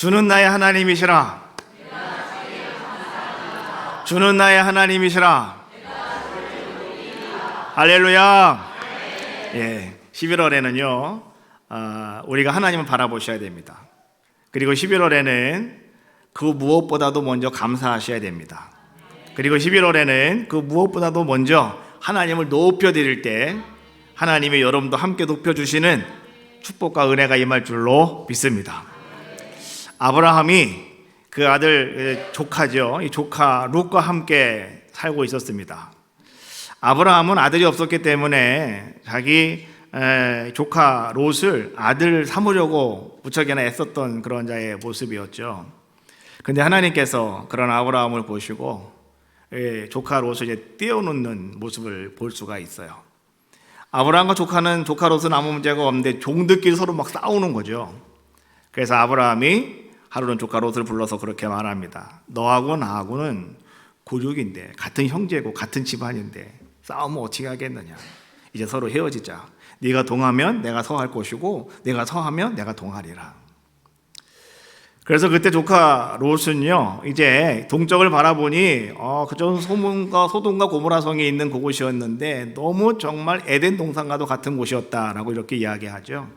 주는 나의 하나님이시라. 주는 나의 하나님이시라. 할렐루야. 11월에는요 우리가 하나님을 바라보셔야 됩니다. 그리고 11월에는 그 무엇보다도 먼저 감사하셔야 됩니다. 그리고 11월에는 그 무엇보다도 먼저 하나님을 높여드릴 때 하나님이 여러분도 함께 높여주시는 축복과 은혜가 임할 줄로 믿습니다. 아브라함이 그 아들 조카죠. 이 조카 롯과 함께 살고 있었습니다. 아브라함은 아들이 없었기 때문에 자기 조카 롯을 아들 삼으려고 무척이나 애썼던 그런 자의 모습이었죠. 근데 하나님께서 그런 아브라함을 보시고 조카 롯을 이제 떼어놓는 모습을 볼 수가 있어요. 아브라함과 조카 롯은 아무 문제가 없는데 종들끼리 서로 막 싸우는 거죠. 그래서 아브라함이 하루는 조카 롯을 불러서 그렇게 말합니다. 너하고 나하고는 고육인데 같은 형제고 같은 집안인데 싸우면 어떻게 하겠느냐. 이제 서로 헤어지자. 네가 동하면 내가 서할 것이고 네가 서하면 내가 동하리라. 그래서 그때 조카 롯은요 이제 동쪽을 바라보니 그전 소돔과 고모라 성이 있는 그곳이었는데 너무 정말 에덴 동산과도 같은 곳이었다라고 이렇게 이야기하죠.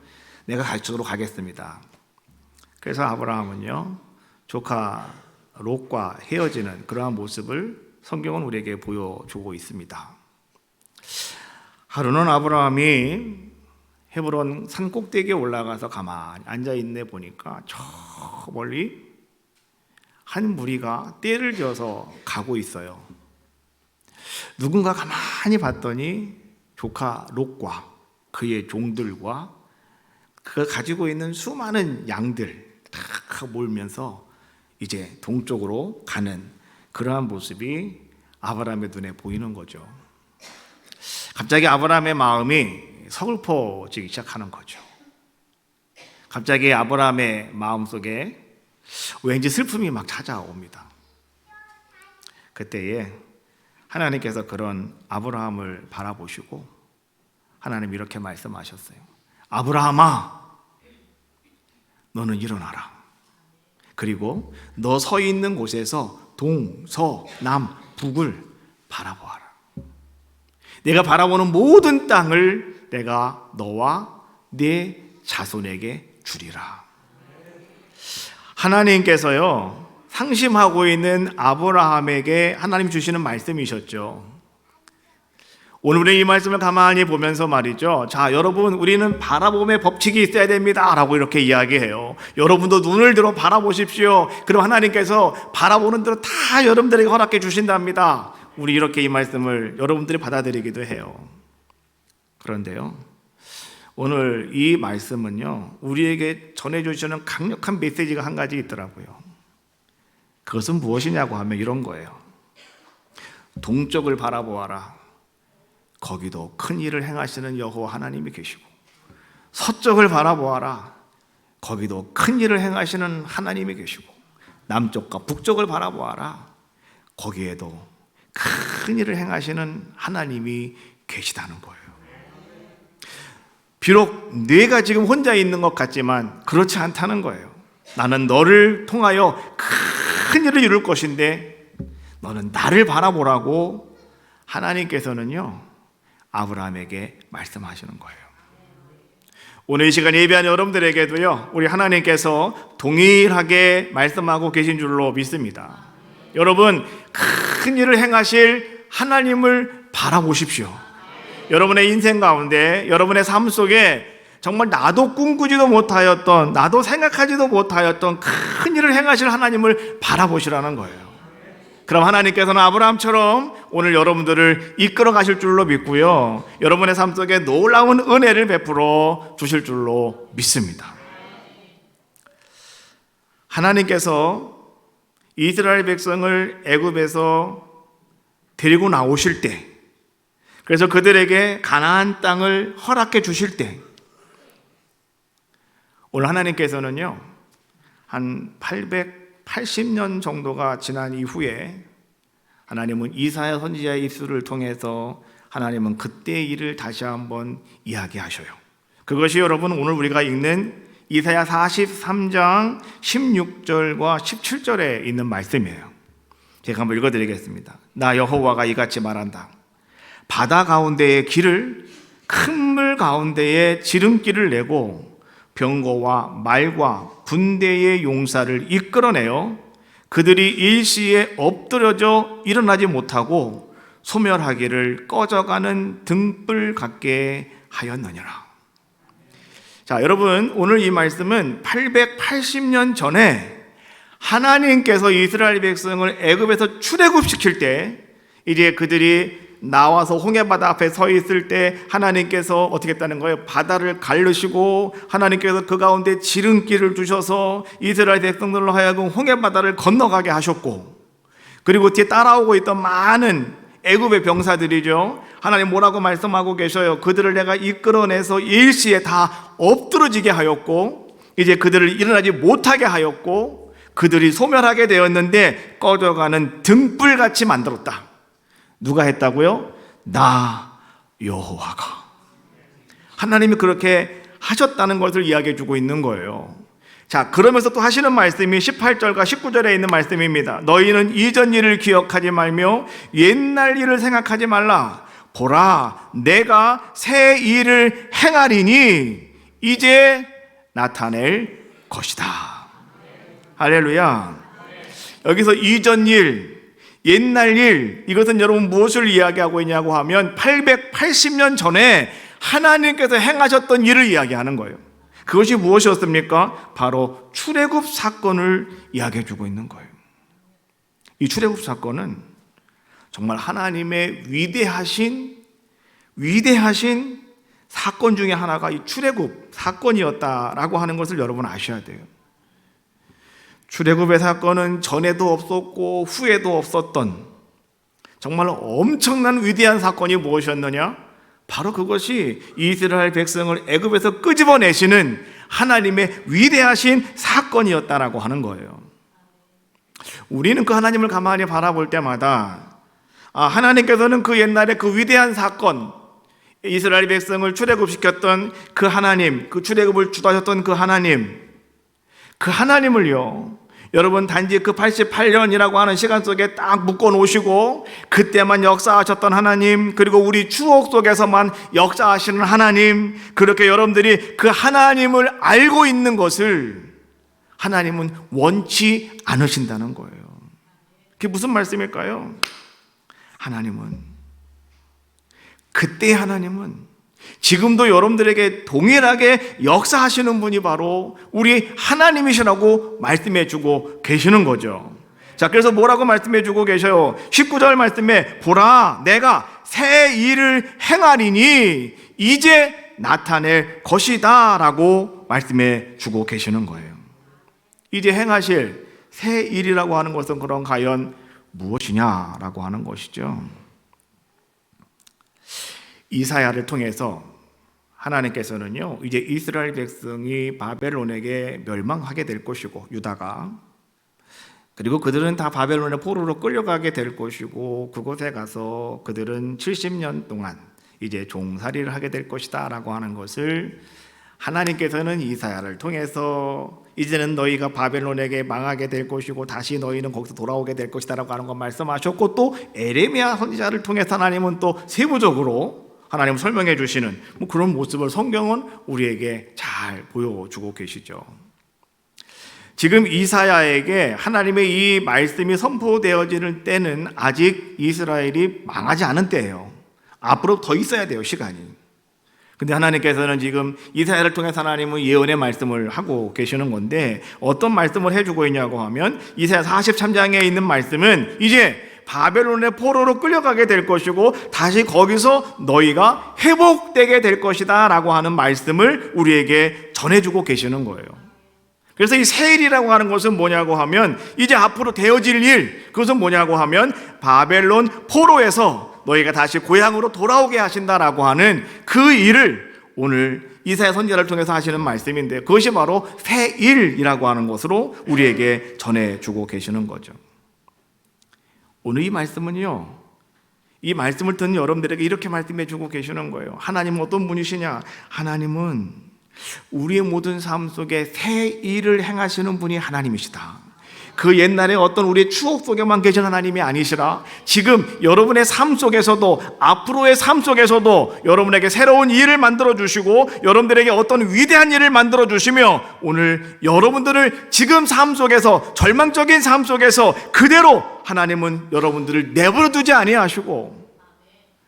내가 그쪽으로 가겠습니다. 그래서 아브라함은요 조카 롯과 헤어지는 그러한 모습을 성경은 우리에게 보여주고 있습니다. 하루는 아브라함이 헤브론 산 꼭대기에 올라가서 가만히 앉아있네 보니까 저 멀리 한 무리가 떼를 지어서 가고 있어요. 누군가 가만히 봤더니 조카 롯과 그의 종들과 그가 가지고 있는 수많은 양들 다 몰면서 이제 동쪽으로 가는 그러한 모습이 아브라함의 눈에 보이는 거죠. 갑자기 아브라함의 마음이 서글퍼지기 시작하는 거죠. 갑자기 아브라함의 마음속에 왠지 슬픔이 막 찾아옵니다. 그때에 하나님께서 그런 아브라함을 바라보시고 하나님 이렇게 말씀하셨어요. 아브라함아, 너는 일어나라. 그리고 너 서 있는 곳에서 동, 서, 남, 북을 바라보아라. 내가 바라보는 모든 땅을 내가 너와 네 자손에게 주리라. 하나님께서요 상심하고 있는 아브라함에게 하나님 주시는 말씀이셨죠. 오늘의 이 말씀을 가만히 보면서 말이죠. 자, 여러분, 우리는 바라봄의 법칙이 있어야 됩니다 라고 이렇게 이야기해요. 여러분도 눈을 들어 바라보십시오. 그럼 하나님께서 바라보는 대로 다 여러분들에게 허락해 주신답니다. 우리 이렇게 이 말씀을 여러분들이 받아들이기도 해요. 그런데요, 오늘 이 말씀은요 우리에게 전해주시는 강력한 메시지가 한 가지 있더라고요. 그것은 무엇이냐고 하면 이런 거예요. 동쪽을 바라보아라. 거기도 큰 일을 행하시는 여호와 하나님이 계시고, 서쪽을 바라보아라. 거기도 큰 일을 행하시는 하나님이 계시고, 남쪽과 북쪽을 바라보아라. 거기에도 큰 일을 행하시는 하나님이 계시다는 거예요. 비록 내가 지금 혼자 있는 것 같지만 그렇지 않다는 거예요. 나는 너를 통하여 큰 일을 이룰 것인데 너는 나를 바라보라고 하나님께서는요 아브라함에게 말씀하시는 거예요. 오늘 이 시간 예배한 여러분들에게도요 우리 하나님께서 동일하게 말씀하고 계신 줄로 믿습니다. 여러분, 큰 일을 행하실 하나님을 바라보십시오. 여러분의 인생 가운데, 여러분의 삶 속에 정말 나도 꿈꾸지도 못하였던, 나도 생각하지도 못하였던 큰 일을 행하실 하나님을 바라보시라는 거예요. 그럼 하나님께서는 아브라함처럼 오늘 여러분들을 이끌어 가실 줄로 믿고요, 여러분의 삶 속에 놀라운 은혜를 베풀어 주실 줄로 믿습니다. 하나님께서 이스라엘 백성을 애굽에서 데리고 나오실 때, 그래서 그들에게 가나안 땅을 허락해 주실 때, 오늘 하나님께서는요 한 880년 정도가 지난 이후에 하나님은 이사야 선지자의 입술을 통해서 하나님은 그때의 일을 다시 한번 이야기하셔요. 그것이 여러분 오늘 우리가 읽는 이사야 43장 16절과 17절에 있는 말씀이에요. 제가 한번 읽어드리겠습니다. 나 여호와가 이같이 말한다. 바다 가운데의 길을 큰 물 가운데에 지름길을 내고 병거와 말과 군대의 용사를 이끌어내어 그들이 일시에 엎드려져 일어나지 못하고 소멸하기를 꺼져가는 등불 같게 하였느니라. 자, 여러분, 오늘 이 말씀은 880년 전에 하나님께서 이스라엘 백성을 애굽에서 출애굽시킬 때, 이제 그들이 나와서 홍해바다 앞에 서 있을 때 하나님께서 어떻게 했다는 거예요? 바다를 가르시고 하나님께서 그 가운데 지름길을 두셔서 이스라엘 백성들로 하여금 홍해바다를 건너가게 하셨고, 그리고 뒤에 따라오고 있던 많은 애굽의 병사들이죠, 하나님 뭐라고 말씀하고 계셔요? 그들을 내가 이끌어내서 일시에 다 엎드러지게 하였고, 이제 그들을 일어나지 못하게 하였고, 그들이 소멸하게 되었는데 꺼져가는 등불같이 만들었다. 누가 했다고요? 나 여호와가. 하나님이 그렇게 하셨다는 것을 이야기해 주고 있는 거예요. 자, 그러면서 또 하시는 말씀이 18절과 19절에 있는 말씀입니다. 너희는 이전 일을 기억하지 말며 옛날 일을 생각하지 말라. 보라, 내가 새 일을 행하리니 이제 나타낼 것이다. 할렐루야. 여기서 이전 일, 옛날 일, 이것은 여러분 무엇을 이야기하고 있냐고 하면 880년 전에 하나님께서 행하셨던 일을 이야기하는 거예요. 그것이 무엇이었습니까? 바로 출애굽 사건을 이야기해 주고 있는 거예요. 이 출애굽 사건은 정말 하나님의 위대하신 사건 중에 하나가 이 출애굽 사건이었다라고 하는 것을 여러분 아셔야 돼요. 출애굽의 사건은 전에도 없었고 후에도 없었던 정말 엄청난 위대한 사건이 무엇이었느냐? 바로 그것이 이스라엘 백성을 애굽에서 끄집어내시는 하나님의 위대하신 사건이었다라고 하는 거예요. 우리는 그 하나님을 가만히 바라볼 때마다 하나님께서는 그 옛날에 그 위대한 사건, 이스라엘 백성을 출애굽시켰던 그 하나님, 그 출애굽을 주도하셨던 그 하나님을요, 여러분 단지 그 88년이라고 하는 시간 속에 딱 묶어 놓으시고 그때만 역사하셨던 하나님, 그리고 우리 추억 속에서만 역사하시는 하나님, 그렇게 여러분들이 그 하나님을 알고 있는 것을 하나님은 원치 않으신다는 거예요. 그게 무슨 말씀일까요? 그때 하나님은 지금도 여러분들에게 동일하게 역사하시는 분이 바로 우리 하나님이시라고 말씀해 주고 계시는 거죠. 자, 그래서 뭐라고 말씀해 주고 계셔요? 19절 말씀에 보라, 내가 새 일을 행하리니 이제 나타낼 것이다 라고 말씀해 주고 계시는 거예요. 이제 행하실 새 일이라고 하는 것은 그럼 과연 무엇이냐라고 하는 것이죠. 이사야를 통해서 하나님께서는요, 이제 이스라엘 백성이 바벨론에게 멸망하게 될 것이고, 유다가, 그리고 그들은 다 바벨론의 포로로 끌려가게 될 것이고, 그곳에 가서 그들은 70년 동안 이제 종살이를 하게 될 것이다 라고 하는 것을 하나님께서는 이사야를 통해서 이제는 너희가 바벨론에게 망하게 될 것이고 다시 너희는 거기서 돌아오게 될 것이다 라고 하는 걸 말씀하셨고, 또 에레미야 선지자를 통해서 하나님은 또 세부적으로 하나님 설명해 주시는 그런 모습을 성경은 우리에게 잘 보여주고 계시죠. 지금 이사야에게 하나님의 이 말씀이 선포되어지는 때는 아직 이스라엘이 망하지 않은 때예요. 앞으로 더 있어야 돼요, 시간이. 근데 하나님께서는 지금 이사야를 통해서 하나님은 예언의 말씀을 하고 계시는 건데, 어떤 말씀을 해주고 있냐고 하면 이사야 43장에 있는 말씀은 이제 바벨론의 포로로 끌려가게 될 것이고 다시 거기서 너희가 회복되게 될 것이다 라고 하는 말씀을 우리에게 전해주고 계시는 거예요. 그래서 이 새 일이라고 하는 것은 뭐냐고 하면 이제 앞으로 되어질 일, 그것은 뭐냐고 하면 바벨론 포로에서 너희가 다시 고향으로 돌아오게 하신다라고 하는 그 일을 오늘 이사야 선지자를 통해서 하시는 말씀인데, 그것이 바로 새 일이라고 하는 것으로 우리에게 전해주고 계시는 거죠. 오늘 이 말씀은요, 이 말씀을 듣는 여러분들에게 이렇게 말씀해 주고 계시는 거예요. 하나님은 어떤 분이시냐? 하나님은 우리의 모든 삶 속에 새 일을 행하시는 분이 하나님이시다. 그 옛날에 어떤 우리의 추억 속에만 계신 하나님이 아니시라 지금 여러분의 삶 속에서도 앞으로의 삶 속에서도 여러분에게 새로운 일을 만들어 주시고 여러분들에게 어떤 위대한 일을 만들어 주시며 오늘 여러분들을 지금 삶 속에서 절망적인 삶 속에서 그대로 하나님은 여러분들을 내버려 두지 아니하시고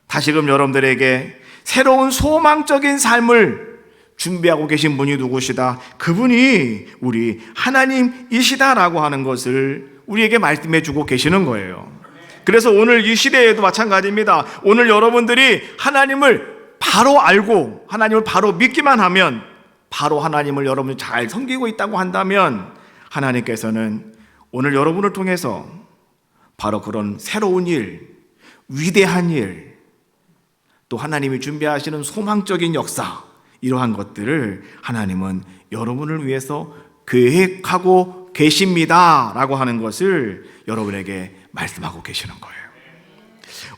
다시금 여러분들에게 새로운 소망적인 삶을 준비하고 계신 분이 누구시다? 그분이 우리 하나님이시다라고 하는 것을 우리에게 말씀해 주고 계시는 거예요. 그래서 오늘 이 시대에도 마찬가지입니다. 오늘 여러분들이 하나님을 바로 알고 하나님을 바로 믿기만 하면 바로 하나님을 여러분이 잘 섬기고 있다고 한다면 하나님께서는 오늘 여러분을 통해서 바로 그런 새로운 일, 위대한 일, 또 하나님이 준비하시는 소망적인 역사 이러한 것들을 하나님은 여러분을 위해서 계획하고 계십니다 라고 하는 것을 여러분에게 말씀하고 계시는 거예요.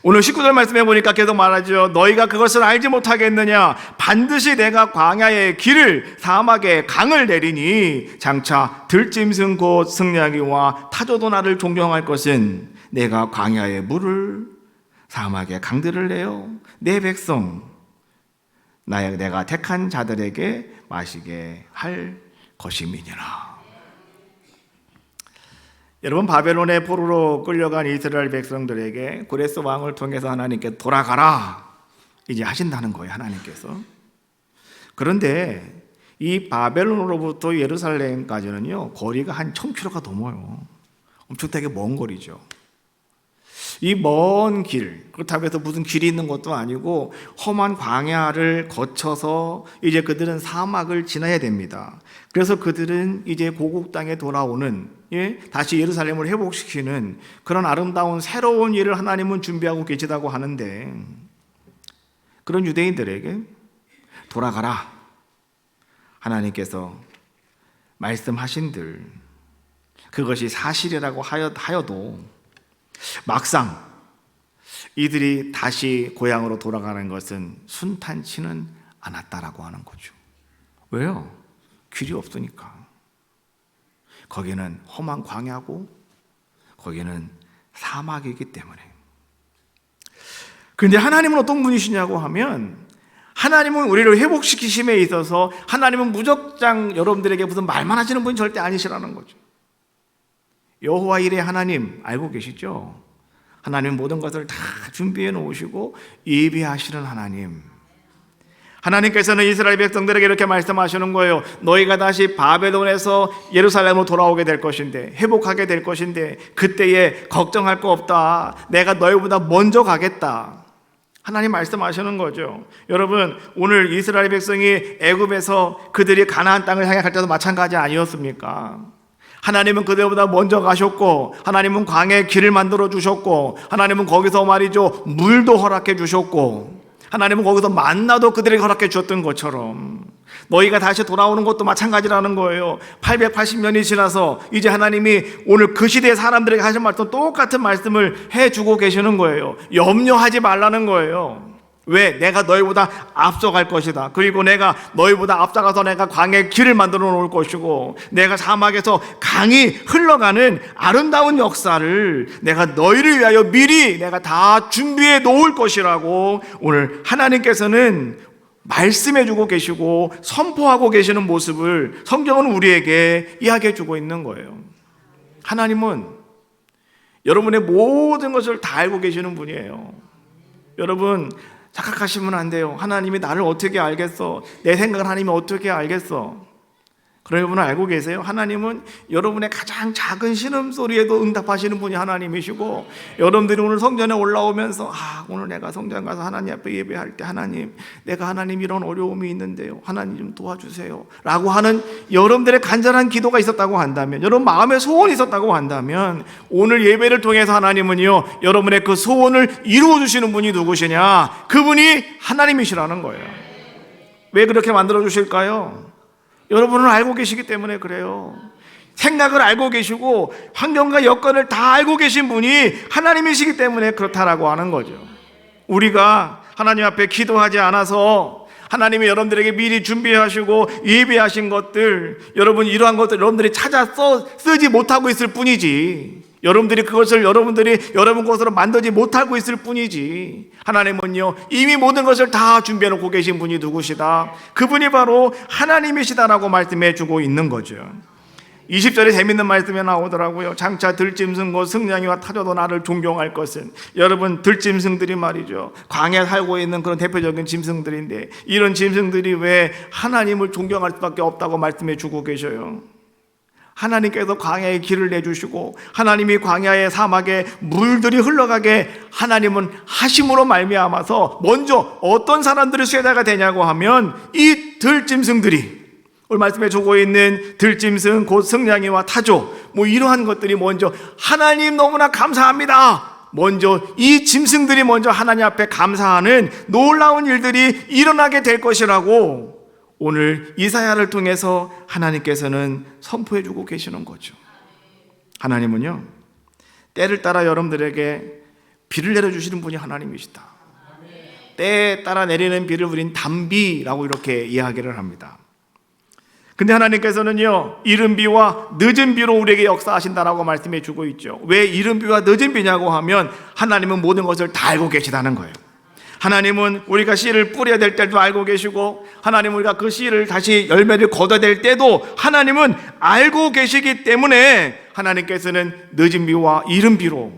오늘 19절 말씀해 보니까 계속 말하죠. 너희가 그것을 알지 못하겠느냐? 반드시 내가 광야의 길을 사막의 강을 내리니 장차 들짐승 곧 승냥이와 타조도 나를 존경할 것은 내가 광야의 물을 사막의 강들을 내어 내 백성 내가 택한 자들에게 마시게 할 것임이니라. 여러분, 바벨론의 포로로 끌려간 이스라엘 백성들에게 고레스 왕을 통해서 하나님께 돌아가라 이제 하신다는 거예요, 하나님께서. 그런데 이 바벨론으로부터 예루살렘까지는요 거리가 한 1000km가 넘어요. 엄청 되게 먼 거리죠. 이 먼 길, 그렇다고 해서 무슨 길이 있는 것도 아니고 험한 광야를 거쳐서 이제 그들은 사막을 지나야 됩니다. 그래서 그들은 이제 고국 땅에 돌아오는, 다시 예루살렘을 회복시키는 그런 아름다운 새로운 일을 하나님은 준비하고 계시다고 하는데, 그런 유대인들에게 돌아가라 하나님께서 말씀하신들 그것이 사실이라고 하여도 막상 이들이 다시 고향으로 돌아가는 것은 순탄치는 않았다라고 하는 거죠. 왜요? 길이 없으니까. 거기는 험한 광야고 거기는 사막이기 때문에. 그런데 하나님은 어떤 분이시냐고 하면 하나님은 우리를 회복시키심에 있어서 하나님은 무적장 여러분들에게 무슨 말만 하시는 분이 절대 아니시라는 거죠. 여호와 일의 하나님 알고 계시죠? 하나님 모든 것을 다 준비해 놓으시고 예비하시는 하나님. 하나님께서는 이스라엘 백성들에게 이렇게 말씀하시는 거예요. 너희가 다시 바벨론에서 예루살렘으로 돌아오게 될 것인데, 회복하게 될 것인데 그때에 걱정할 거 없다. 내가 너희보다 먼저 가겠다. 하나님 말씀하시는 거죠. 여러분, 오늘 이스라엘 백성이 애굽에서 그들이 가나안 땅을 향해 갈 때도 마찬가지 아니었습니까? 하나님은 그들보다 먼저 가셨고, 하나님은 광야의 길을 만들어 주셨고, 하나님은 거기서 말이죠 물도 허락해 주셨고, 하나님은 거기서 만나도 그들에게 허락해 주셨던 것처럼 너희가 다시 돌아오는 것도 마찬가지라는 거예요. 880년이 지나서 이제 하나님이 오늘 그 시대의 사람들에게 하신 말씀 똑같은 말씀을 해주고 계시는 거예요. 염려하지 말라는 거예요. 왜? 내가 너희보다 앞서갈 것이다. 그리고 내가 너희보다 앞서가서 내가 광야의 길을 만들어 놓을 것이고, 내가 사막에서 강이 흘러가는 아름다운 역사를 내가 너희를 위하여 미리 내가 다 준비해 놓을 것이라고 오늘 하나님께서는 말씀해 주고 계시고 선포하고 계시는 모습을 성경은 우리에게 이야기해 주고 있는 거예요. 하나님은 여러분의 모든 것을 다 알고 계시는 분이에요. 여러분, 착각하시면 안 돼요. 하나님이 나를 어떻게 알겠어? 내 생각을 하나님이 어떻게 알겠어? 그런 여러분 알고 계세요? 하나님은 여러분의 가장 작은 신음소리에도 응답하시는 분이 하나님이시고, 여러분들이 오늘 성전에 올라오면서 오늘 내가 성전 가서 하나님 앞에 예배할 때 하나님, 내가 하나님 이런 어려움이 있는데요, 하나님 좀 도와주세요 라고 하는 여러분들의 간절한 기도가 있었다고 한다면, 여러분 마음의 소원이 있었다고 한다면, 오늘 예배를 통해서 하나님은요 여러분의 그 소원을 이루어주시는 분이 누구시냐? 그분이 하나님이시라는 거예요. 왜 그렇게 만들어 주실까요? 여러분은 알고 계시기 때문에 그래요. 생각을 알고 계시고 환경과 여건을 다 알고 계신 분이 하나님이시기 때문에 그렇다라고 하는 거죠. 우리가 하나님 앞에 기도하지 않아서 하나님이 여러분들에게 미리 준비하시고 예비하신 것들, 여러분 이러한 것들 여러분들이 찾아 쓰지 못하고 있을 뿐이지, 여러분들이 그것을 여러분 것으로 만들지 못하고 있을 뿐이지, 하나님은요 이미 모든 것을 다 준비해 놓고 계신 분이 누구시다? 그분이 바로 하나님이시다라고 말씀해 주고 있는 거죠. 20절에 재밌는 말씀이 나오더라고요. 장차 들짐승 곧 승냥이와 타조도 나를 존경할 것은, 여러분 들짐승들이 말이죠, 광야에 살고 있는 그런 대표적인 짐승들인데, 이런 짐승들이 왜 하나님을 존경할 수밖에 없다고 말씀해 주고 계셔요? 하나님께서 광야에 길을 내주시고 하나님이 광야의 사막에 물들이 흘러가게 하나님은 하심으로 말미암아서 먼저 어떤 사람들이 쇠자가 되냐고 하면 이 들짐승들이, 오늘 말씀해 주고 있는 들짐승 곧 승냥이와 타조, 이러한 것들이 먼저 하나님 너무나 감사합니다, 먼저 이 짐승들이 먼저 하나님 앞에 감사하는 놀라운 일들이 일어나게 될 것이라고 오늘 이사야를 통해서 하나님께서는 선포해 주고 계시는 거죠. 하나님은요 때를 따라 여러분들에게 비를 내려주시는 분이 하나님이시다. 때에 따라 내리는 비를 우린 단비라고 이렇게 이야기를 합니다. 근데 하나님께서는요 이른 비와 늦은 비로 우리에게 역사하신다라고 말씀해 주고 있죠. 왜 이른 비와 늦은 비냐고 하면 하나님은 모든 것을 다 알고 계시다는 거예요. 하나님은 우리가 씨를 뿌려야 될 때도 알고 계시고, 하나님은 우리가 그 씨를 다시 열매를 거둬야 될 때도 하나님은 알고 계시기 때문에 하나님께서는 늦은 비와 이른 비로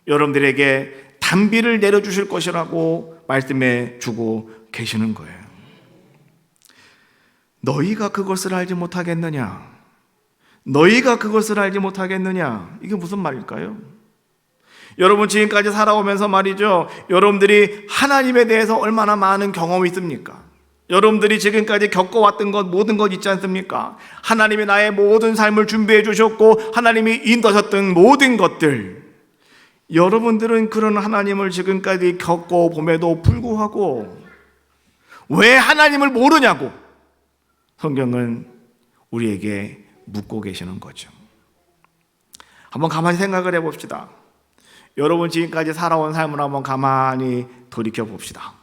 여러분들에게 단비를 내려주실 것이라고 말씀해 주고 계시는 거예요. 너희가 그것을 알지 못하겠느냐? 너희가 그것을 알지 못하겠느냐? 이게 무슨 말일까요? 여러분 지금까지 살아오면서 말이죠, 여러분들이 하나님에 대해서 얼마나 많은 경험이 있습니까? 여러분들이 지금까지 겪어왔던 것, 모든 것 있지 않습니까? 하나님이 나의 모든 삶을 준비해 주셨고 하나님이 인도하셨던 모든 것들, 여러분들은 그런 하나님을 지금까지 겪어봄에도 불구하고 왜 하나님을 모르냐고 성경은 우리에게 묻고 계시는 거죠. 한번 가만히 생각을 해봅시다. 여러분 지금까지 살아온 삶을 한번 가만히 돌이켜 봅시다.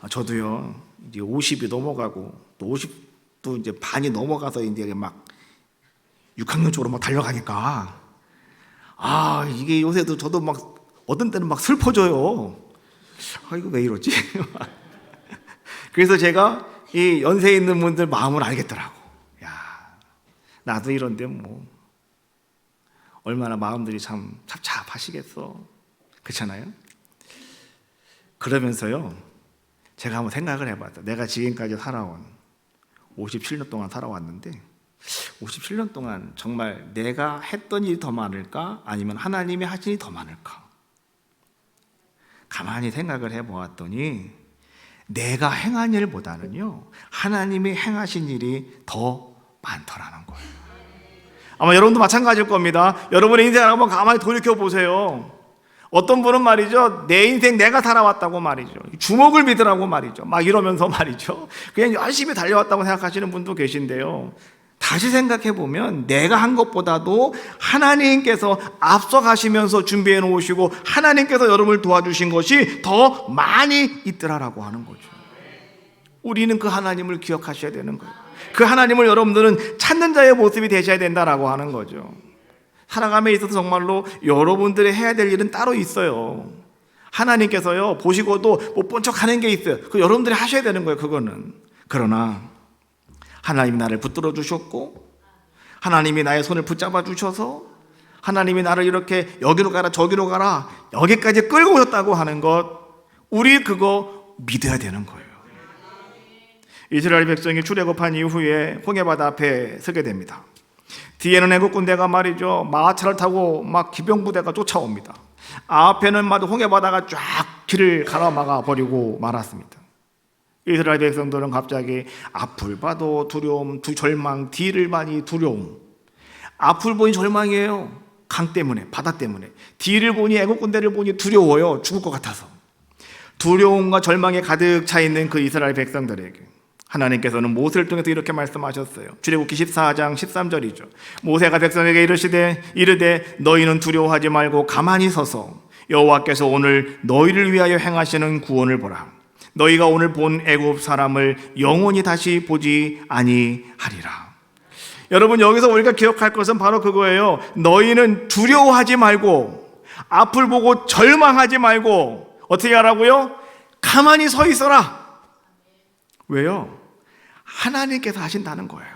저도요 이제 50이 넘어가고 또 50도 이제 반이 넘어가서 이제 막 6학년 쪽으로 막 달려가니까 이게 요새도 저도 막 어떤 때는 막 슬퍼져요. 이거 왜 이러지? 그래서 제가 이 연세 있는 분들 마음을 알겠더라고. 야, 나도 이런데 얼마나 마음들이 참 답답하시겠어. 그렇잖아요? 그러면서요 제가 한번 생각을 해봤다. 내가 지금까지 살아온 57년 동안 살아왔는데 57년 동안 정말 내가 했던 일이 더 많을까? 아니면 하나님이 하신 일이 더 많을까? 가만히 생각을 해보았더니 내가 행한 일보다는요 하나님이 행하신 일이 더 많더라는 거예요. 아마 여러분도 마찬가지일 겁니다. 여러분의 인생을 한번 가만히 돌이켜보세요. 어떤 분은 말이죠, 내 인생 내가 살아왔다고 말이죠, 주먹을 믿으라고 말이죠, 막 이러면서 말이죠 그냥 열심히 달려왔다고 생각하시는 분도 계신데요, 다시 생각해보면 내가 한 것보다도 하나님께서 앞서가시면서 준비해 놓으시고 하나님께서 여러분을 도와주신 것이 더 많이 있더라라고 하는 거죠. 우리는 그 하나님을 기억하셔야 되는 거예요. 그 하나님을 여러분들은 찾는 자의 모습이 되셔야 된다라고 하는 거죠. 살아감에 있어서 정말로 여러분들이 해야 될 일은 따로 있어요. 하나님께서요 보시고도 못 본 척 하는 게 있어요. 그 여러분들이 하셔야 되는 거예요. 그거는. 그러나 하나님이 나를 붙들어 주셨고 하나님이 나의 손을 붙잡아 주셔서 하나님이 나를 이렇게 여기로 가라 저기로 가라 여기까지 끌고 오셨다고 하는 것, 우리 그거 믿어야 되는 거예요. 이스라엘 백성이 출애굽한 이후에 홍해바다 앞에 서게 됩니다. 뒤에는 애국 군대가 말이죠 마차를 타고 막 기병부대가 쫓아옵니다. 앞에는 홍해바다가 쫙 길을 가로막아 버리고 말았습니다. 이스라엘 백성들은 갑자기 앞을 봐도 두려움, 절망, 뒤를 봐니 두려움. 앞을 보니 절망이에요. 강 때문에, 바다 때문에. 뒤를 보니, 애국 군대를 보니 두려워요. 죽을 것 같아서. 두려움과 절망에 가득 차 있는 그 이스라엘 백성들에게 하나님께서는 모세를 통해서 이렇게 말씀하셨어요. 출애굽기 14장 13절이죠. 모세가 백성에게 이르되 너희는 두려워하지 말고 가만히 서서 여호와께서 오늘 너희를 위하여 행하시는 구원을 보라. 너희가 오늘 본 애굽 사람을 영원히 다시 보지 아니하리라. 여러분, 여기서 우리가 기억할 것은 바로 그거예요. 너희는 두려워하지 말고, 앞을 보고 절망하지 말고, 어떻게 하라고요? 가만히 서 있어라. 왜요? 하나님께서 하신다는 거예요.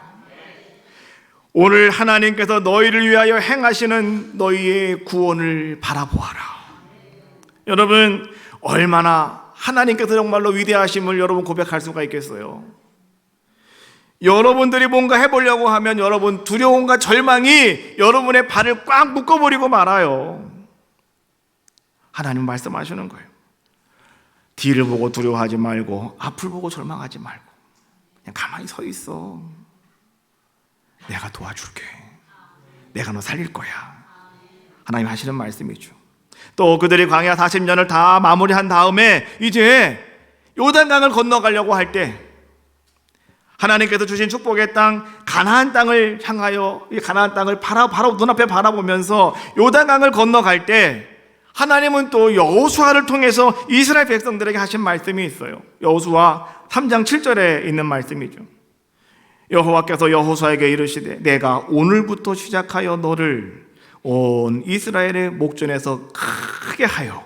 오늘 하나님께서 너희를 위하여 행하시는 너희의 구원을 바라보아라. 여러분, 얼마나 하나님께서 정말로 위대하심을 여러분 고백할 수가 있겠어요? 여러분들이 뭔가 해보려고 하면 여러분 두려움과 절망이 여러분의 발을 꽉 묶어버리고 말아요. 하나님 말씀하시는 거예요. 뒤를 보고 두려워하지 말고, 앞을 보고 절망하지 말고, 그냥 가만히 서 있어. 내가 도와줄게. 내가 너 살릴 거야. 하나님 하시는 말씀이죠. 또 그들이 광야 40년을 다 마무리한 다음에 이제 요단강을 건너가려고 할 때 하나님께서 주신 축복의 땅 가나안 땅을 향하여, 이 가나안 땅을 바로 눈앞에 바라보면서 요단강을 건너갈 때 하나님은 또 여호수아를 통해서 이스라엘 백성들에게 하신 말씀이 있어요. 여호수아 3장 7절에 있는 말씀이죠. 여호와께서 여호수아에게 이르시되 내가 오늘부터 시작하여 너를 온 이스라엘의 목전에서 크게 하여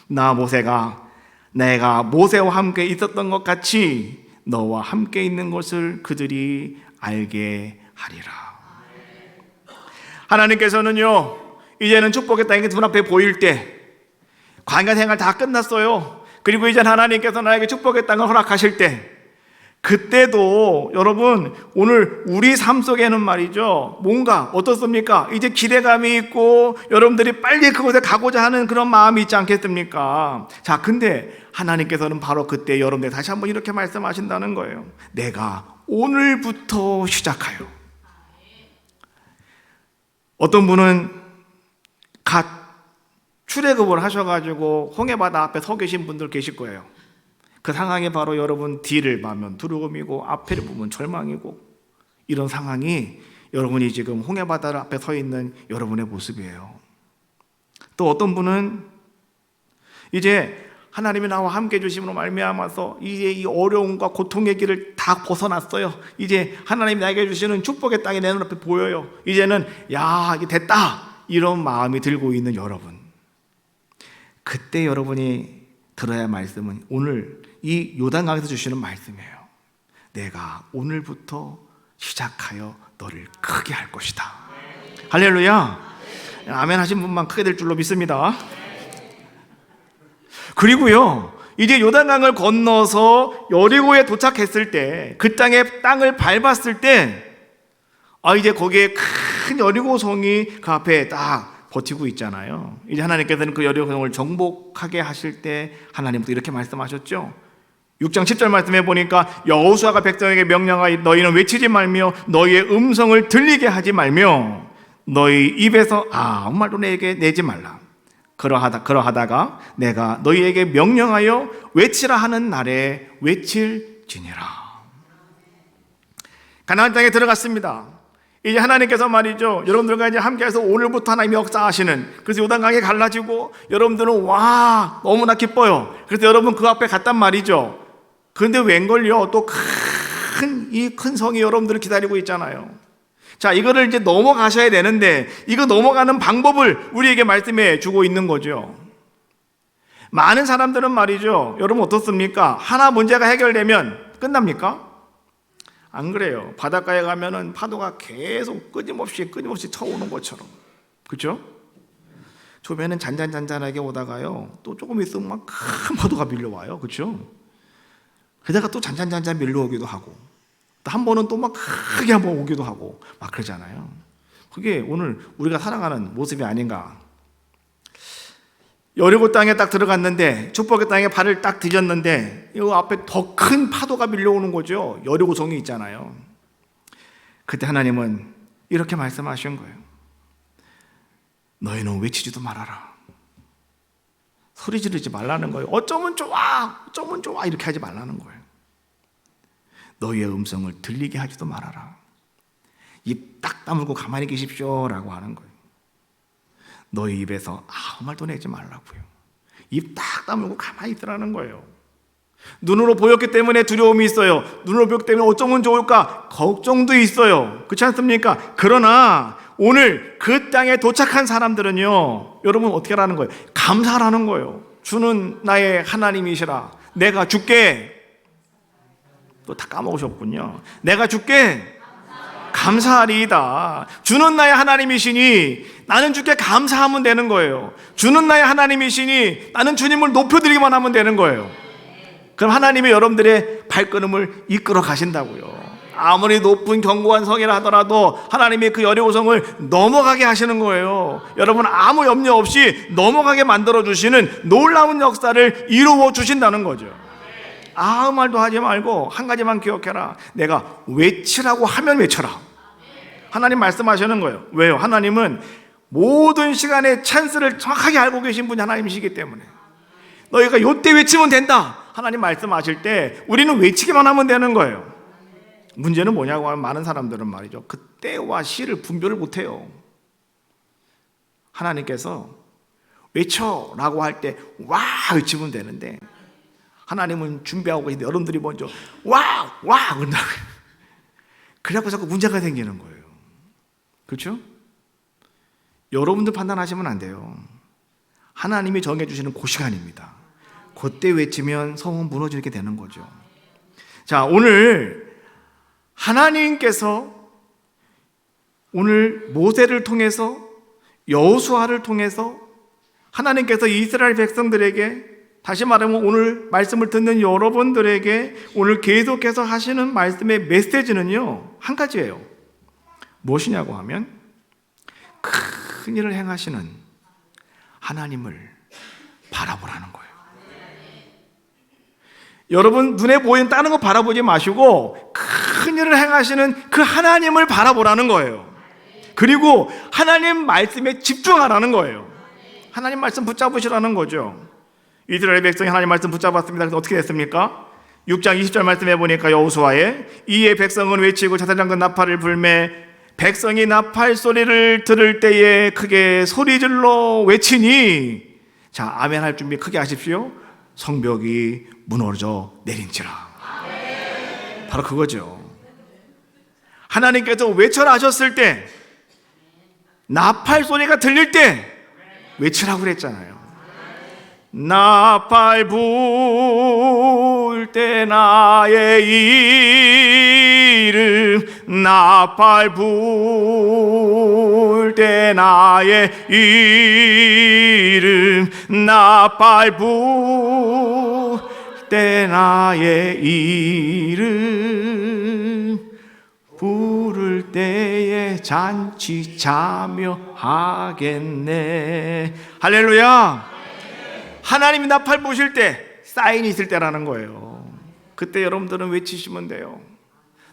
나 모세가 내가 모세와 함께 있었던 것 같이 너와 함께 있는 것을 그들이 알게 하리라. 하나님께서는요, 이제는 축복의 땅이 눈앞에 보일 때 광야 생활 다 끝났어요. 그리고 이제 하나님께서 나에게 축복의 땅을 허락하실 때, 그때도 여러분 오늘 우리 삶 속에는 말이죠, 뭔가 어떻습니까? 이제 기대감이 있고 여러분들이 빨리 그곳에 가고자 하는 그런 마음이 있지 않겠습니까? 자, 근데 하나님께서는 바로 그때 여러분들 다시 한번 이렇게 말씀하신다는 거예요. 내가 오늘부터 시작하여. 어떤 분은 갓 출애굽을 하셔가지고 홍해바다 앞에 서 계신 분들 계실 거예요. 그 상황이 바로 여러분 뒤를 보면 두려움이고 앞을 보면 절망이고, 이런 상황이 여러분이 지금 홍해바다 앞에 서 있는 여러분의 모습이에요. 또 어떤 분은 이제 하나님이 나와 함께 해주심으로 말미암아서 이제 이 어려움과 고통의 길을 다 벗어났어요. 이제 하나님이 나에게 주시는 축복의 땅이 내 눈앞에 보여요. 이제는 야, 이게 됐다, 이런 마음이 들고 있는 여러분, 그때 여러분이 들어야 할 말씀은 오늘 이 요단강에서 주시는 말씀이에요. 내가 오늘부터 시작하여 너를 크게 할 것이다. 할렐루야. 아멘 하신 분만 크게 될 줄로 믿습니다. 그리고요, 이제 요단강을 건너서 여리고에 도착했을 때, 그 땅을 밟았을 때, 이제 거기에 큰 여리고성이 그 앞에 딱 버티고 있잖아요. 이제 하나님께서는 그 여리고성을 정복하게 하실 때 하나님도 이렇게 말씀하셨죠. 6장 10절 말씀해 보니까 여호수아가 백성에게 명령하여 너희는 외치지 말며 너희의 음성을 들리게 하지 말며 너희 입에서 아무 말도 내게 내지 말라. 그러하다가 내가 너희에게 명령하여 외치라 하는 날에 외칠지니라. 가나안 땅에 들어갔습니다. 이제 하나님께서 말이죠, 여러분들과 이제 함께해서 오늘부터 하나님이 역사하시는, 그래서 요단강이 갈라지고 여러분들은 와 너무나 기뻐요. 그래서 여러분 그 앞에 갔단 말이죠. 그런데 웬걸요, 또 큰 성이 여러분들을 기다리고 있잖아요. 자, 이거를 이제 넘어가셔야 되는데 이거 넘어가는 방법을 우리에게 말씀해 주고 있는 거죠. 많은 사람들은 말이죠, 여러분 어떻습니까? 하나 문제가 해결되면 끝납니까? 안 그래요. 바닷가에 가면은 파도가 계속 끊임없이 쳐오는 것처럼, 그렇죠? 처음에는 잔잔하게 오다가요, 또 조금 있으면 막 큰 파도가 밀려와요, 그렇죠? 그러다가 또 잔잔 밀려오기도 하고, 또 한 번은 또 막 크게 한번 오기도 하고 막 그러잖아요. 그게 오늘 우리가 살아가는 모습이 아닌가. 여리고 땅에 딱 들어갔는데, 축복의 땅에 발을 딱 디뎠는데 이 앞에 더 큰 파도가 밀려오는 거죠. 여리고성이 있잖아요. 그때 하나님은 이렇게 말씀하신 거예요. 너희는 외치지도 말아라. 소리 지르지 말라는 거예요. 어쩌면 좋아 이렇게 하지 말라는 거예요. 너희의 음성을 들리게 하지도 말아라. 입 딱 다물고 가만히 계십시오 라고 하는 거예요. 너희 입에서 아무 말도 내지 말라고요. 입 딱 다물고 가만히 있으라는 거예요. 눈으로 보였기 때문에 두려움이 있어요. 눈으로 보였기 때문에 어쩌면 좋을까 걱정도 있어요. 그렇지 않습니까? 그러나 오늘 그 땅에 도착한 사람들은요, 여러분 어떻게 하라는 거예요? 감사하라는 거예요. 주는 나의 하나님이시라. 내가 주께, 또 다 까먹으셨군요. 내가 주께 감사하리이다. 주는 나의 하나님이시니 나는 주께 감사하면 되는 거예요. 주는 나의 하나님이시니 나는 주님을 높여드리기만 하면 되는 거예요. 그럼 하나님이 여러분들의 발걸음을 이끌어 가신다고요. 아무리 높은 견고한 성이라 하더라도 하나님이 그 여리고 성을 넘어가게 하시는 거예요. 여러분 아무 염려 없이 넘어가게 만들어주시는 놀라운 역사를 이루어 주신다는 거죠. 아무 말도 하지 말고 한 가지만 기억해라. 내가 외치라고 하면 외쳐라. 하나님 말씀하시는 거예요. 왜요? 하나님은 모든 시간의 찬스를 정확하게 알고 계신 분이 하나님이시기 때문에 너희가 요때 외치면 된다. 하나님 말씀하실 때 우리는 외치기만 하면 되는 거예요. 문제는 뭐냐고 하면 많은 사람들은 말이죠, 그 때와 시를 분별을 못해요. 하나님께서 외쳐라고 할 때 와 외치면 되는데 하나님은 준비하고 계신데 여러분들이 먼저 와 그런다고요. 그래갖고 자꾸 문제가 생기는 거예요. 그렇죠? 여러분들 판단하시면 안 돼요. 하나님이 정해주시는 그 시간입니다. 그때 외치면 성은 무너지게 되는 거죠. 자, 오늘 하나님께서 오늘 모세를 통해서 여호수아를 통해서 하나님께서 이스라엘 백성들에게, 다시 말하면 오늘 말씀을 듣는 여러분들에게 오늘 계속해서 하시는 말씀의 메시지는요, 한 가지예요. 무엇이냐고 하면 큰 일을 행하시는 하나님을 바라보라는 거예요. 여러분 눈에 보이는 다른 거 바라보지 마시고 큰 일을 행하시는 그 하나님을 바라보라는 거예요. 그리고 하나님 말씀에 집중하라는 거예요. 하나님 말씀 붙잡으시라는 거죠. 이스라엘 백성이 하나님 말씀 붙잡았습니다. 그래서 어떻게 됐습니까? 6장 20절 말씀해 보니까 여호수아에 이에 백성은 외치고 자살장군 나팔을 불매 백성이 나팔 소리를 들을 때에 크게 소리질러 외치니, 자 아멘 할 준비 크게 하십시오. 성벽이 무너져 내린지라. 바로 그거죠. 하나님께서 외쳐라 하셨을 때, 나팔 소리가 들릴 때 외치라고 그랬잖아요. 나팔 불 때 나의 이름, 나팔 불 때 나의 이름, 나팔 불 때 나의 이름, 부를 때에 잔치 참여하겠네. 할렐루야. 하나님이 나팔 부실 때 사인이 있을 때라는 거예요. 그때 여러분들은 외치시면 돼요.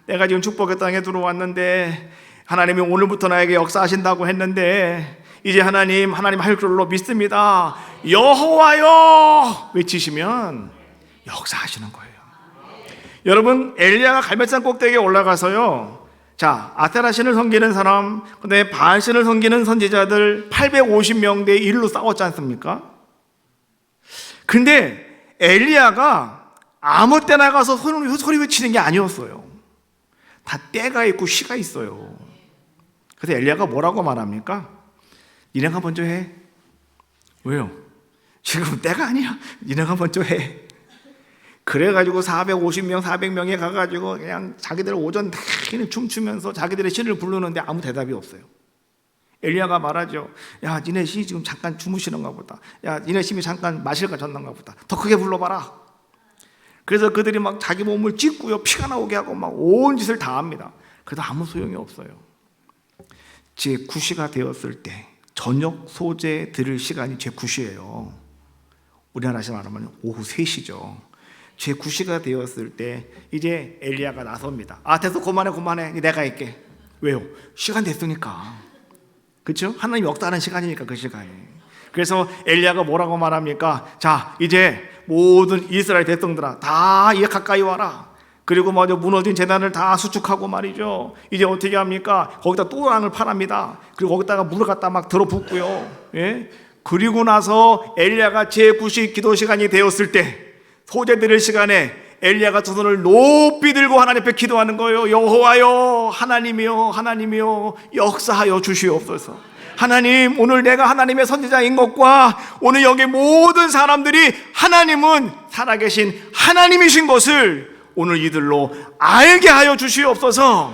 내가 지금 축복의 땅에 들어왔는데 하나님이 오늘부터 나에게 역사하신다고 했는데 이제 하나님 할 줄로 믿습니다. 여호와여 외치시면 역사하시는 거예요. 여러분 엘리야가 갈멜산 꼭대기에 올라가서요, 자 아세라 신을 섬기는 사람, 그다음에 바알 신을 섬기는 선지자들 850명 대 1로 싸웠지 않습니까? 근데 엘리야가 아무 때나 가서 소리 외치는 게 아니었어요. 다 때가 있고 시가 있어요. 그래서 엘리야가 뭐라고 말합니까? 니네가 먼저 해. 왜요? 지금 때가 아니야. 니네가 먼저 해. 그래가지고 450명, 400명이 가가지고 그냥 자기들 오전 내내 춤추면서 자기들의 신을 부르는데 아무 대답이 없어요. 엘리야가 말하죠. 야, 니네 신이 지금 잠깐 주무시는가 보다. 야, 니네 신이 잠깐 마실까 졌는가 보다. 더 크게 불러봐라. 그래서 그들이 막 자기 몸을 찢고요, 피가 나오게 하고 막 온 짓을 다 합니다. 그래도 아무 소용이 없어요. 제 9시가 되었을 때 저녁 소재 들을 시간이 제 9시예요. 우리나라에서 말하면 오후 3시죠. 제 9시가 되었을 때 이제 엘리야가 나섭니다. 아, 됐어, 그만해. 내가 할게. 왜요? 시간 됐으니까. 그렇죠? 하나님 역사하는 시간이니까 그 시간이. 그래서 엘리야가 뭐라고 말합니까? 자, 이제 모든 이스라엘 백성들아 다 이제 가까이 와라. 그리고 먼저 무너진 제단을 다 수축하고 말이죠. 이제 어떻게 합니까? 거기다 또 땅을 파랍니다. 그리고 거기다가 물을 갖다 막 들어붓고요. 예? 그리고 나서 엘리야가 제9시 기도 시간이 되었을 때 소재 드릴 시간에 엘리야가 두 손을 높이 들고 하나님 앞에 기도하는 거예요. 여호와여, 하나님이여, 하나님이여, 역사하여 주시옵소서. 하나님, 오늘 내가 하나님의 선지자인 것과 오늘 여기 모든 사람들이 하나님은 살아계신 하나님이신 것을 오늘 이들로 알게 하여 주시옵소서.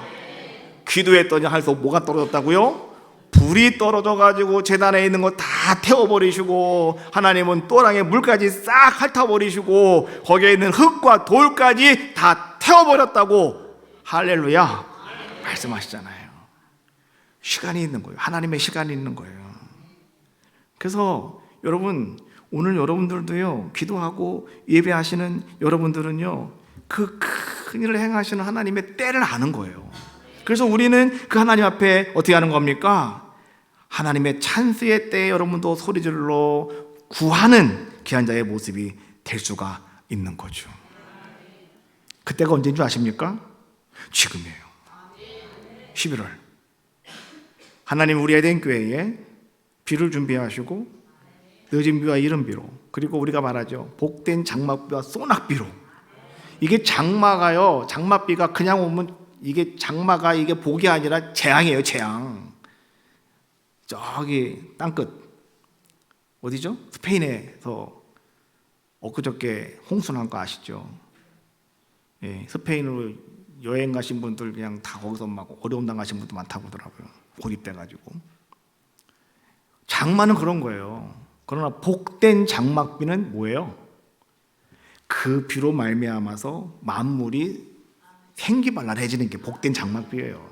기도했더니 할수 뭐가 떨어졌다고요? 불이 떨어져가지고 제단에 있는 거 다 태워버리시고, 하나님은 또랑의 물까지 싹 핥아버리시고, 거기에 있는 흙과 돌까지 다 태워버렸다고 할렐루야 말씀하시잖아요. 시간이 있는 거예요. 하나님의 시간이 있는 거예요. 그래서 여러분, 오늘 여러분들도요, 기도하고 예배하시는 여러분들은요, 그 큰 일을 행하시는 하나님의 때를 아는 거예요. 그래서 우리는 그 하나님 앞에 어떻게 하는 겁니까? 하나님의 찬스의 때에 여러분도 소리질러 구하는 귀한 자의 모습이 될 수가 있는 거죠. 그때가 언제인 줄 아십니까? 지금이에요. 11월. 하나님 우리 에덴교회에 비를 준비하시고 늦은 비와 이른 비로, 그리고 우리가 말하죠, 복된 장막비와 소낙비로. 이게 장마가요, 장맛비가 그냥 오면 이게 장마가 이게 복이 아니라 재앙이에요. 재앙. 저기 땅끝 어디죠? 스페인에서 엊그저께 홍수 난 거 아시죠? 예, 스페인으로 여행 가신 분들 그냥 다 거기서 막 어려움 당하신 분도 많다고 하더라고요. 고립돼가지고. 장마는 그런 거예요. 그러나 복된 장막비는 뭐예요? 그 비로 말미암아서 만물이 생기발랄해지는 게 복된 장막비예요.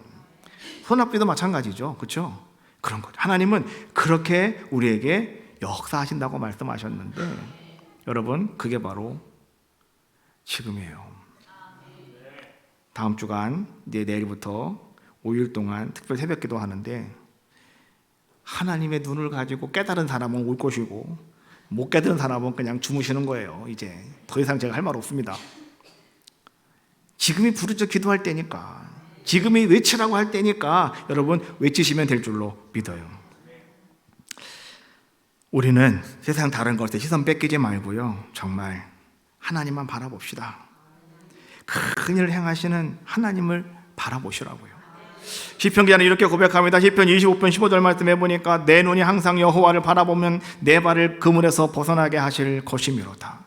소낙비도 마찬가지죠. 그렇죠? 그런 거죠. 하나님은 그렇게 우리에게 역사하신다고 말씀하셨는데, 여러분, 그게 바로 지금이에요. 다음 주간 이제 내일부터 5일 동안 특별 새벽기도 하는데, 하나님의 눈을 가지고 깨달은 사람은 올 것이고 못 깨달은 사람은 그냥 주무시는 거예요. 이제 더 이상 제가 할 말 없습니다. 지금이 부르짖어 기도할 때니까, 지금이 외치라고 할 때니까 여러분 외치시면 될 줄로 믿어요. 우리는 세상 다른 것에 시선 뺏기지 말고요, 정말 하나님만 바라봅시다. 큰 일을 행하시는 하나님을 바라보시라고요. 시편 기자는 이렇게 고백합니다. 시편 25편 15절 말씀해 보니까 내 눈이 항상 여호와를 바라보면 내 발을 그물에서 벗어나게 하실 것이미로다.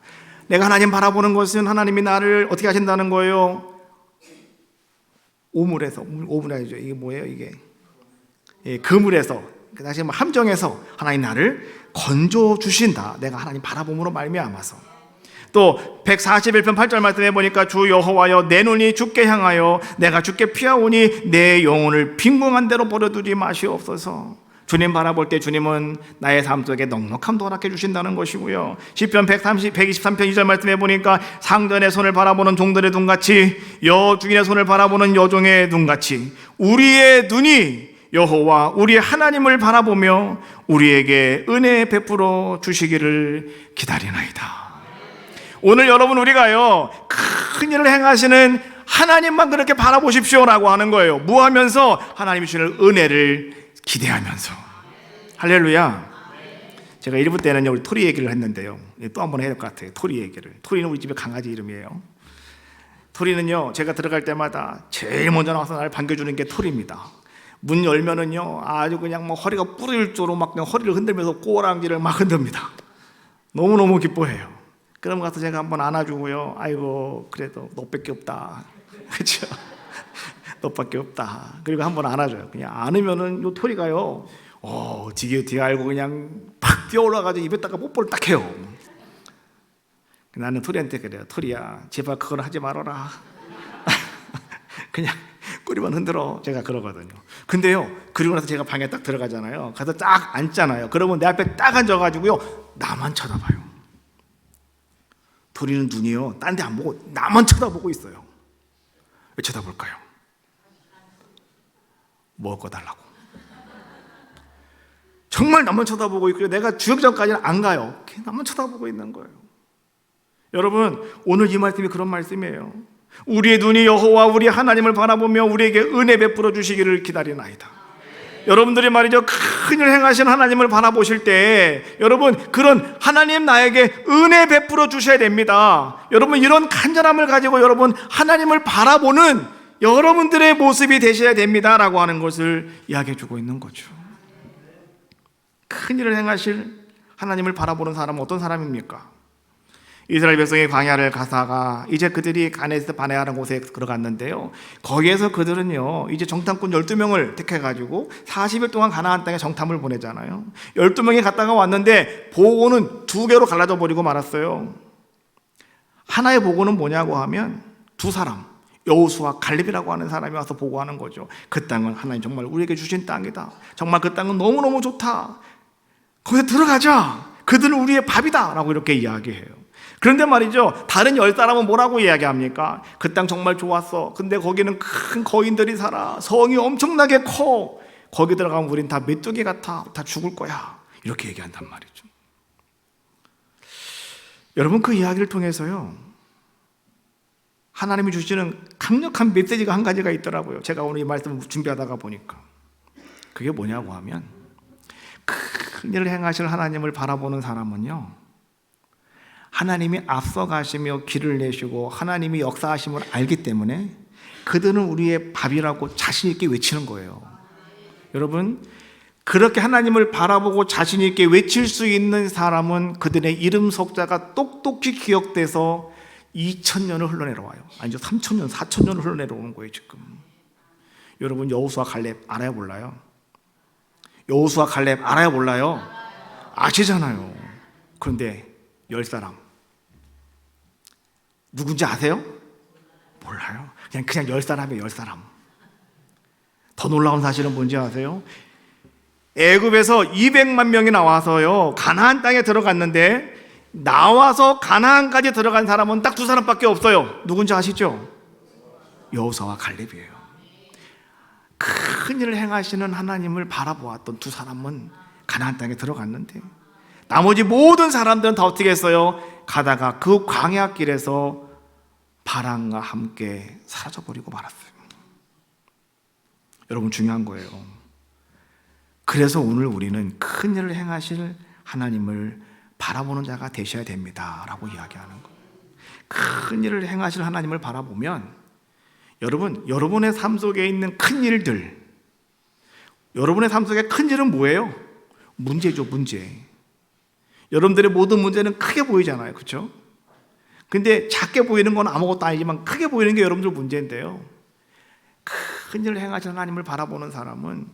내가 하나님 바라보는 것은 하나님이 나를 어떻게 하신다는 거예요? 오물에서, 오물이죠. 이게 뭐예요? 이게 그물에서, 다시 함정에서 하나님 나를 건져 주신다. 내가 하나님 바라봄으로 말미암아서. 또 141편 8절 말씀해 보니까 주 여호와여 내 눈이 주께 향하여 내가 주께 피하오니 내 영혼을 빈궁한 대로 버려두지 마시옵소서. 주님 바라볼 때 주님은 나의 삶 속에 넉넉함도 허락해 주신다는 것이고요. 시편 123편 2절 말씀해 보니까 상전의 손을 바라보는 종들의 눈같이 여주인의 손을 바라보는 여종의 눈같이 우리의 눈이 여호와 우리 하나님을 바라보며 우리에게 은혜 베풀어 주시기를 기다리나이다. 오늘 여러분, 우리가요 큰 일을 행하시는 하나님만 그렇게 바라보십시오라고 하는 거예요. 뭐 하면서? 하나님이 주시는 은혜를 기대하면서. 할렐루야. 제가 1부 때는요 우리 토리 얘기를 했는데요, 또 한 번 해야 될 것 같아요. 토리 얘기를. 토리는 우리 집에 강아지 이름이에요. 토리는요 제가 들어갈 때마다 제일 먼저 나와서 나를 반겨주는 게 토리입니다. 문 열면은요 아주 그냥 뭐 허리가 부러질 정도로 막 그냥 허리를 흔들면서 꼬랑지를 막 흔듭니다. 너무너무 기뻐해요. 그럼 가서 제가 한번 안아주고요, 아이고 그래도 너밖에 없다, 그렇죠? 너밖에 없다. 그리고 한번 안아줘요. 그냥 안으면은 요 토리가요 뒤에 알고 그냥 팍 뛰어올라가지고 입에다가 뽀뽀를 딱 해요. 나는 토리한테 그래요. 토리야 제발 그걸 하지 말아라. 그냥 꼬리만 흔들어. 제가 그러거든요. 근데요 그리고 나서 제가 방에 딱 들어가잖아요. 가서 딱 앉잖아요. 그러면 내 앞에 딱 앉아가지고요 나만 쳐다봐요. 토리는 눈이요 딴 데 안 보고 나만 쳐다보고 있어요. 왜 쳐다볼까요? 먹을 거 달라고. 정말 나만 쳐다보고 있고요, 내가 주역전까지는 안 가요. 나만 쳐다보고 있는 거예요. 여러분, 오늘 이 말씀이 그런 말씀이에요. 우리의 눈이 여호와 우리 하나님을 바라보며 우리에게 은혜 베풀어 주시기를 기다리나이다. 여러분들이 말이죠 큰일 행하신 하나님을 바라보실 때 여러분 그런 하나님 나에게 은혜 베풀어 주셔야 됩니다. 여러분 이런 간절함을 가지고 여러분 하나님을 바라보는 여러분들의 모습이 되셔야 됩니다라고 하는 것을 이야기해 주고 있는 거죠. 큰일을 행하실 하나님을 바라보는 사람은 어떤 사람입니까? 이스라엘 백성이 광야를 가다가 이제 그들이 가네스 바네아라는 곳에 들어갔는데요, 거기에서 그들은요 이제 정탐꾼 12명을 택해가지고 40일 동안 가나안 땅에 정탐을 보내잖아요. 12명이 갔다가 왔는데 보고는 2개로 갈라져 버리고 말았어요. 하나의 보고는 뭐냐고 하면 두 사람, 여호수아 갈렙이라고 하는 사람이 와서 보고하는 거죠. 그 땅은 하나님 정말 우리에게 주신 땅이다. 정말 그 땅은 너무너무 좋다. 거기에 들어가자. 그들은 우리의 밥이다 라고 이렇게 이야기해요. 그런데 말이죠, 다른 10사람은 뭐라고 이야기합니까? 그 땅 정말 좋았어. 근데 거기는 큰 거인들이 살아. 성이 엄청나게 커. 거기 들어가면 우린 다 메뚜기 같아. 다 죽을 거야. 이렇게 얘기한단 말이죠. 여러분 그 이야기를 통해서요, 하나님이 주시는 강력한 메시지가 한 가지가 있더라고요. 제가 오늘 이 말씀을 준비하다가 보니까 그게 뭐냐고 하면, 큰 일을 행하실 하나님을 바라보는 사람은요, 하나님이 앞서가시며 길을 내시고 하나님이 역사하심을 알기 때문에 그들은 우리의 밥이라고 자신 있게 외치는 거예요. 여러분 그렇게 하나님을 바라보고 자신 있게 외칠 수 있는 사람은 그들의 이름 석자가 똑똑히 기억돼서 2000년을 흘러내려와요. 아니죠, 3000년, 4000년을 흘러내려오는 거예요. 지금 여러분 여호수아 갈렙 알아요 몰라요? 여호수아 갈렙 알아요 몰라요? 아시잖아요. 그런데 10사람 누군지 아세요? 몰라요. 그냥 10사람이에요. 10사람. 더 놀라운 사실은 뭔지 아세요? 애굽에서 200만 명이 나와서요 가나안 땅에 들어갔는데, 나와서 가나안까지 들어간 사람은 딱 2사람밖에 없어요. 누군지 아시죠? 여호수아와 갈렙이에요. 큰 일을 행하시는 하나님을 바라보았던 2사람은 가나안 땅에 들어갔는데, 나머지 모든 사람들은 다 어떻게 했어요? 가다가 그 광야길에서 바람과 함께 사라져버리고 말았어요. 여러분 중요한 거예요. 그래서 오늘 우리는 큰 일을 행하실 하나님을 바라보는 자가 되셔야 됩니다 라고 이야기하는 거예요. 큰 일을 행하실 하나님을 바라보면 여러분, 여러분의 삶 속에 있는 큰 일들, 여러분의 삶 속에 큰 일은 뭐예요? 문제죠, 문제. 여러분들의 모든 문제는 크게 보이잖아요. 그렇죠? 근데 작게 보이는 건 아무것도 아니지만 크게 보이는 게 여러분들 문제인데요, 큰 일을 행하시는 하나님을 바라보는 사람은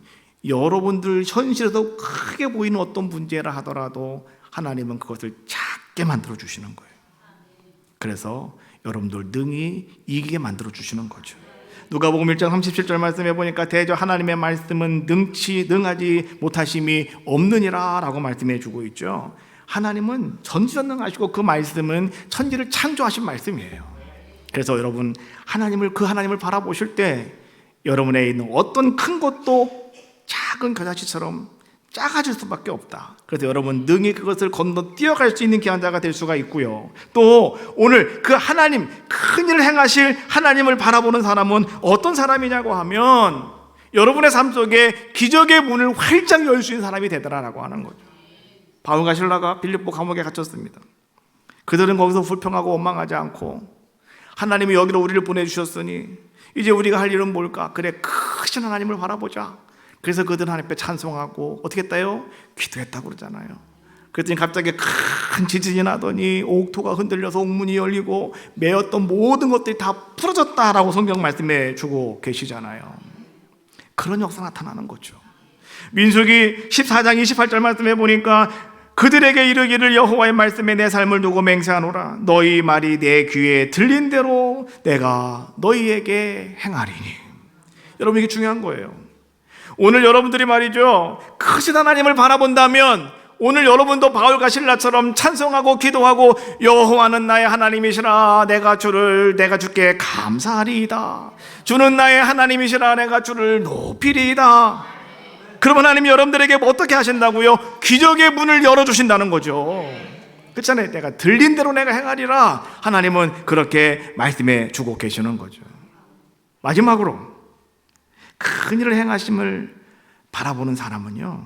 여러분들 현실에서 크게 보이는 어떤 문제라 하더라도 하나님은 그것을 작게 만들어 주시는 거예요. 그래서 여러분들 능히 이기게 만들어 주시는 거죠. 누가복음 1장 37절 말씀해 보니까 대저 하나님의 말씀은 능하지 못하심이 없느니라 라고 말씀해 주고 있죠. 하나님은 전지전능하시고 그 말씀은 천지를 창조하신 말씀이에요. 그래서 여러분 그 하나님을 바라보실 때 여러분에 있는 어떤 큰 것도 작은 겨자씨처럼 작아질 수밖에 없다. 그래서 여러분 능히 그것을 건너 뛰어갈 수 있는 귀한 자가 될 수가 있고요. 또 오늘 그 하나님, 큰 일을 행하실 하나님을 바라보는 사람은 어떤 사람이냐고 하면 여러분의 삶 속에 기적의 문을 활짝 열 수 있는 사람이 되더라라고 하는 거죠. 바울과 실라가 빌립보 감옥에 갇혔습니다. 그들은 거기서 불평하고 원망하지 않고, 하나님이 여기로 우리를 보내주셨으니 이제 우리가 할 일은 뭘까? 그래, 크신 하나님을 바라보자. 그래서 그들은 하나님 앞에 찬송하고 어떻게 했다요? 기도했다고 그러잖아요. 그랬더니 갑자기 큰 지진이 나더니 옥토가 흔들려서 옥문이 열리고 매였던 모든 것들이 다 풀어졌다라고 성경 말씀해 주고 계시잖아요. 그런 역사 나타나는 거죠. 민수기 14장 28절 말씀해 보니까 그들에게 이르기를 여호와의 말씀에 내 삶을 두고 맹세하노라. 너희 말이 내 귀에 들린 대로 내가 너희에게 행하리니. 여러분 이게 중요한 거예요. 오늘 여러분들이 말이죠, 크신 하나님을 바라본다면 오늘 여러분도 바울과 실라처럼 찬송하고 기도하고 여호와는 나의 하나님이시라 내가 주께 감사하리이다. 주는 나의 하나님이시라 내가 주를 높이리이다. 그러면 하나님이 여러분들에게 어떻게 하신다고요? 기적의 문을 열어주신다는 거죠. 그렇잖아요. 내가 들린 대로 내가 행하리라. 하나님은 그렇게 말씀해 주고 계시는 거죠. 마지막으로 큰 일을 행하심을 바라보는 사람은요,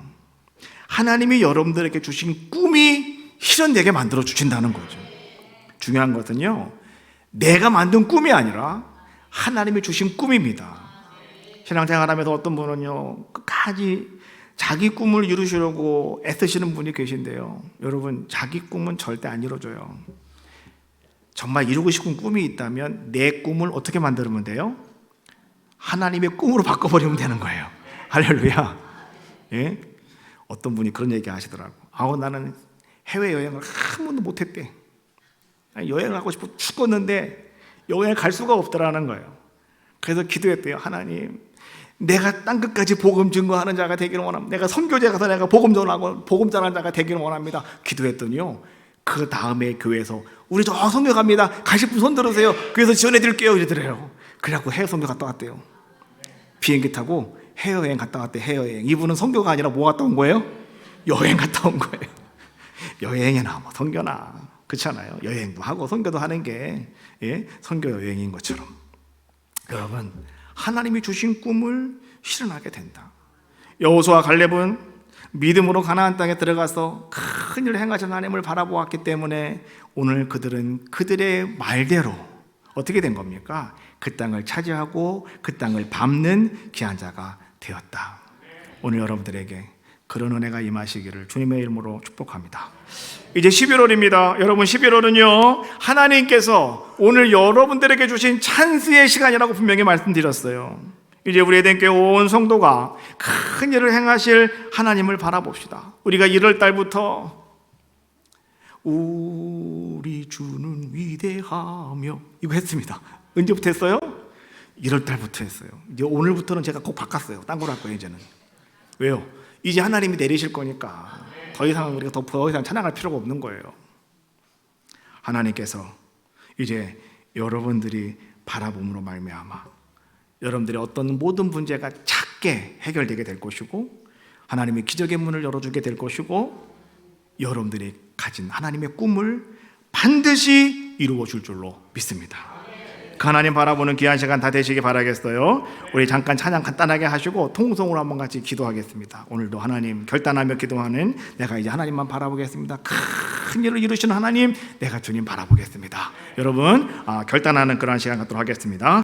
하나님이 여러분들에게 주신 꿈이 실현되게 만들어 주신다는 거죠. 중요한 것은요, 내가 만든 꿈이 아니라 하나님이 주신 꿈입니다. 신앙생활하면서 어떤 분은요, 끝까지 자기 꿈을 이루시려고 애쓰시는 분이 계신데요, 여러분, 자기 꿈은 절대 안 이루어져요. 정말 이루고 싶은 꿈이 있다면 내 꿈을 어떻게 만들면 돼요? 하나님의 꿈으로 바꿔버리면 되는 거예요. 할렐루야. 예? 어떤 분이 그런 얘기 하시더라고. 나는 해외여행을 한 번도 못했대. 여행을 하고 싶어 죽었는데 여행을 갈 수가 없더라는 거예요. 그래서 기도했대요. 하나님, 내가 땅끝까지 복음 증거하는 자가 되기를 원합니다. 내가 선교제 가서 내가 복음 전하고 복음 전하는 자가 되기를 원합니다. 기도했더니요, 그 다음에 교회에서 우리 저 선교 갑니다. 가실 분 손 들으세요. 교회에서 지원해 드릴게요. 이러더래요. 그래갖고 해외 선교 갔다 왔대요. 비행기 타고 해외여행 갔다 왔대. 해외여행. 이분은 선교가 아니라 뭐 갔다 온 거예요? 여행 갔다 온 거예요. 여행이나 뭐 선교나 그렇잖아요. 여행도 하고 선교도 하는 게 선교 여행인 것처럼, 여러분, 하나님이 주신 꿈을 실현하게 된다. 여호수아 갈렙은 믿음으로 가나안 땅에 들어가서 큰 일을 행하신 하나님을 바라보았기 때문에 오늘 그들은 그들의 말대로 어떻게 된 겁니까? 그 땅을 차지하고 그 땅을 밟는 귀한 자가 되었다. 오늘 여러분들에게 그런 은혜가 임하시기를 주님의 이름으로 축복합니다. 이제 11월입니다. 여러분, 11월은요, 하나님께서 오늘 여러분들에게 주신 찬스의 시간이라고 분명히 말씀드렸어요. 이제 우리 에덴교회 온 성도가 큰 일을 행하실 하나님을 바라봅시다. 우리가 1월 달부터 우리 주는 위대하며 이거 했습니다. 언제부터 했어요? 1월 달부터 했어요. 이제 오늘부터는 제가 꼭 바꿨어요. 딴 걸 할 거예요, 이제는. 왜요? 이제 하나님이 내리실 거니까 더 이상 우리가 더 이상 찬양할 필요가 없는 거예요. 하나님께서 이제 여러분들이 바라봄으로 말미암아 여러분들의 어떤 모든 문제가 작게 해결되게 될 것이고, 하나님의 기적의 문을 열어주게 될 것이고, 여러분들이 가진 하나님의 꿈을 반드시 이루어 줄 줄로 믿습니다. 그 하나님 바라보는 귀한 시간 다 되시기 바라겠어요. 우리 잠깐 찬양 간단하게 하시고 통성으로 한번 같이 기도하겠습니다. 오늘도 하나님 결단하며 기도하는 내가 이제 하나님만 바라보겠습니다. 큰 일을 이루시는 하나님, 내가 주님 바라보겠습니다. 여러분, 결단하는 그런 시간 갖도록 하겠습니다.